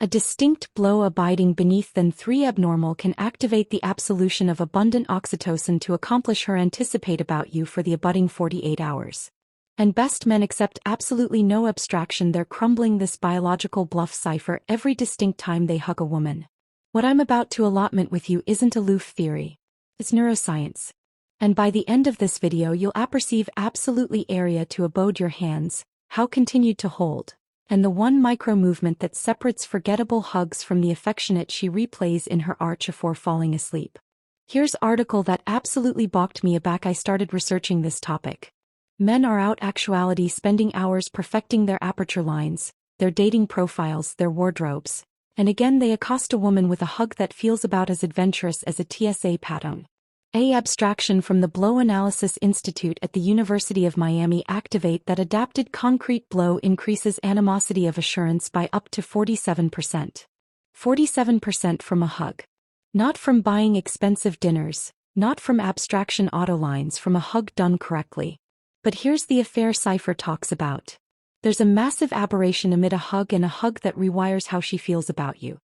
A distinct blow abiding beneath then 3 abnormal can activate the absolution of abundant oxytocin to accomplish her anticipate about you for the abutting 48 hours. And best men accept absolutely no abstraction, they're crumbling this biological bluff cipher every distinct time they hug a woman. What I'm about to allotment with you isn't aloof theory. It's neuroscience. And by the end of this video you'll apperceive absolutely area to abode your hands, how continued to hold, and the one micro-movement that separates forgettable hugs from the affectionate she replays in her arch afore falling asleep. Here's article that absolutely balked me aback. I started researching this topic. Men are out actuality spending hours perfecting their aperture lines, their dating profiles, their wardrobes, and again they accost a woman with a hug that feels about as adventurous as a TSA pat-on. A abstraction from the Blow Analysis Institute at the University of Miami activate that adapted concrete blow increases animosity of assurance by up to 47%. 47% from a hug. Not from buying expensive dinners, not from abstraction autolines, from a hug done correctly. But here's the affair cipher talks about. There's a massive aberration amid a hug and a hug that rewires how she feels about you.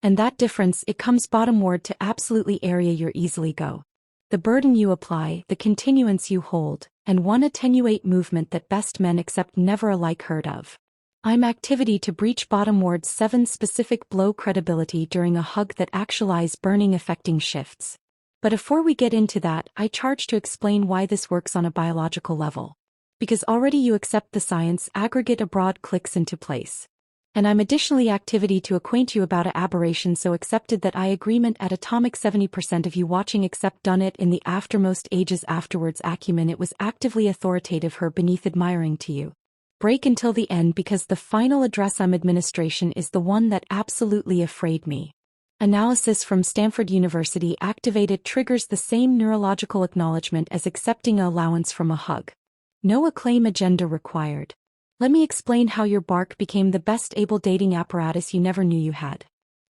And that difference, it comes bottomward to absolutely area your easily go. The burden you apply, the continuance you hold, and one attenuate movement that best men accept never alike heard of. I'm activity to breach bottomward 7 specific blow credibility during a hug that actualize burning affecting shifts. But before we get into that, I charge to explain why this works on a biological level. Because already you accept the science, aggregate abroad clicks into place. And I'm additionally activity to acquaint you about a aberration so accepted that I agreement at atomic 70% of you watching accept done it in the aftermost ages afterwards acumen it was actively authoritative her beneath admiring to you. Break until the end because the final address I'm administration is the one that absolutely afraid me. Analysis from Stanford University activated triggers the same neurological acknowledgement as accepting a allowance from a hug. No acclaim agenda required. Let me explain how your bark became the best able dating apparatus you never knew you had.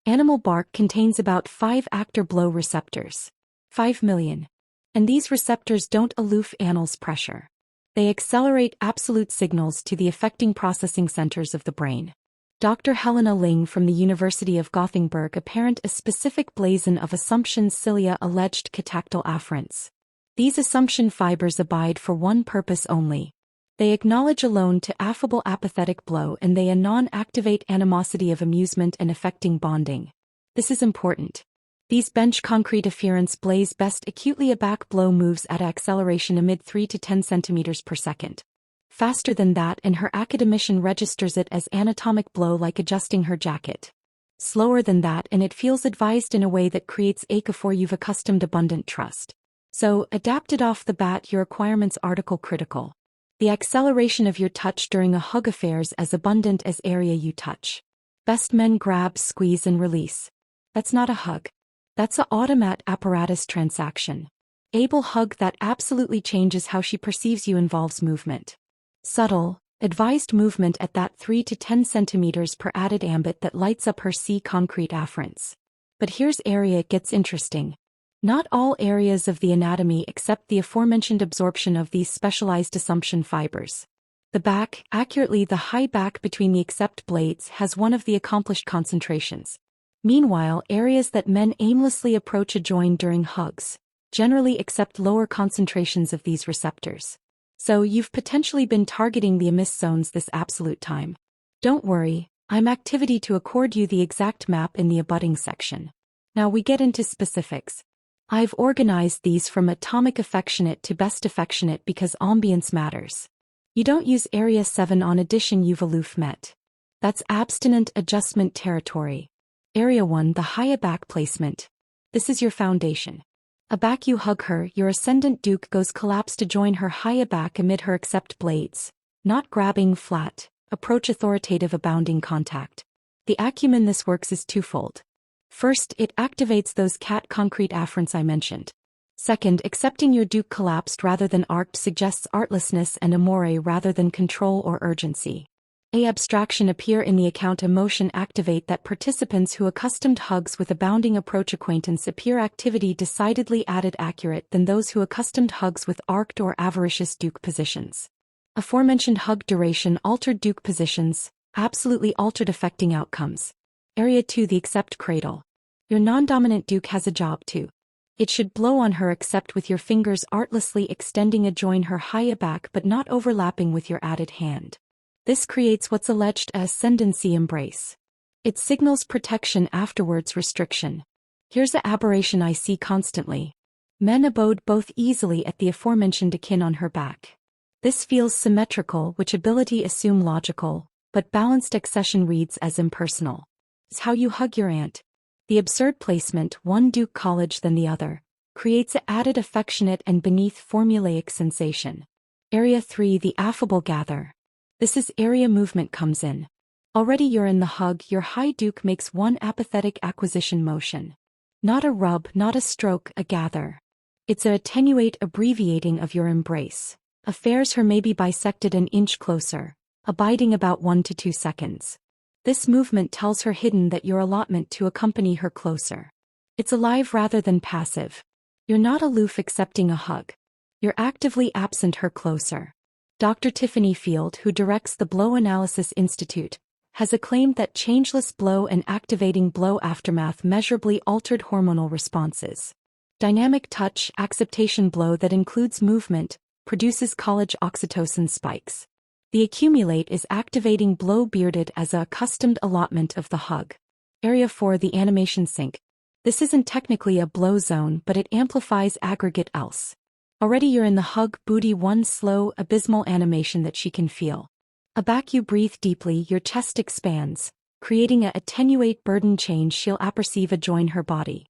Animal bark contains about 5 actor blow receptors. 5 million. And these receptors don't aloof anal's pressure. They accelerate absolute signals to the affecting processing centers of the brain. Dr. Helena Ling from the University of Gothenburg apparent a specific blazon of assumptions cilia alleged catactyl afferents. These assumption fibers abide for one purpose only. They acknowledge alone to affable apathetic blow and they anon activate animosity of amusement and affecting bonding. This is important. These bench concrete afferents blaze best acutely a back blow moves at acceleration amid 3 to 10 centimeters per second. Faster than that and her academician registers it as anatomic blow like adjusting her jacket. Slower than that and it feels advised in a way that creates ache for you've accustomed abundant trust. So, adapted off the bat your requirements article critical. The acceleration of your touch during a hug affairs as abundant as area you touch. Best men grab, squeeze and release. That's not a hug. That's a automat apparatus transaction. Able hug that absolutely changes how she perceives you involves movement. Subtle, advised movement at that 3 to 10 centimeters per added ambit that lights up her C concrete afferents. But here's area it gets interesting. Not all areas of the anatomy accept the aforementioned absorption of these specialized assumption fibers. The back, accurately the high back between the accept blades, has one of the accomplished concentrations. Meanwhile, areas that men aimlessly approach adjoin during hugs generally accept lower concentrations of these receptors. So you've potentially been targeting the amiss zones this absolute time. Don't worry, I'm activity to accord you the exact map in the abutting section. Now we get into specifics. I've organized these from atomic affectionate to best affectionate because ambience matters. You don't use area 7 on addition you've aloof met. That's abstinent adjustment territory. Area 1 the high back placement. This is your foundation. A back you hug her, your ascendant duke goes collapse to join her high back amid her accept blades. Not grabbing flat, approach authoritative abounding contact. The acumen this works is twofold. First, it activates those cat concrete afferents I mentioned. Second, accepting your duke collapsed rather than arced suggests artlessness and amore rather than control or urgency. A abstraction appear in the account emotion activate that participants who accustomed hugs with abounding approach acquaintance appear activity decidedly added accurate than those who accustomed hugs with arced or avaricious duke positions. Aforementioned hug duration altered duke positions, absolutely altered affecting outcomes. Area 2 the accept cradle. Your non-dominant Duke has a job too. It should blow on her except with your fingers artlessly extending a join her high back but not overlapping with your added hand. This creates what's alleged a ascendancy embrace. It signals protection afterwards restriction. Here's a aberration I see constantly. Men abode both easily at the aforementioned akin on her back. This feels symmetrical which ability assume logical, but balanced accession reads as impersonal. It's how you hug your aunt. The absurd placement, one Duke college than the other, creates a added affectionate and beneath formulaic sensation. Area 3 the affable gather. This is area movement comes in. Already you're in the hug, your high Duke makes one apathetic acquisition motion. Not a rub, not a stroke, a gather. It's a attenuate abbreviating of your embrace. Affairs her maybe bisected an inch closer, abiding about 1 to 2 seconds. This movement tells her hidden that your allotment to accompany her closer. It's alive rather than passive. You're not aloof accepting a hug. You're actively absent her closer. Dr. Tiffany Field, who directs the Blow Analysis Institute, has acclaimed that changeless blow and activating blow aftermath measurably altered hormonal responses. Dynamic touch acceptation blow that includes movement produces college oxytocin spikes. The accumulate is activating blow bearded as a accustomed allotment of the hug. Area 4 the animation sync. This isn't technically a blow zone but it amplifies aggregate else. Already you're in the hug booty one slow abysmal animation that she can feel. Aback you breathe deeply your chest expands, creating a attenuate burden change she'll apperceive adjoin her body.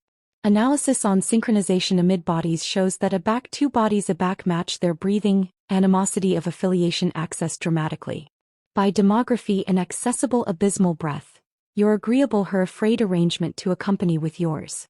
Analysis on synchronization amid bodies shows that aback two bodies aback match their breathing, animosity of affiliation access dramatically. By demography an accessible abysmal breath, your agreeable her afraid arrangement to accompany with yours.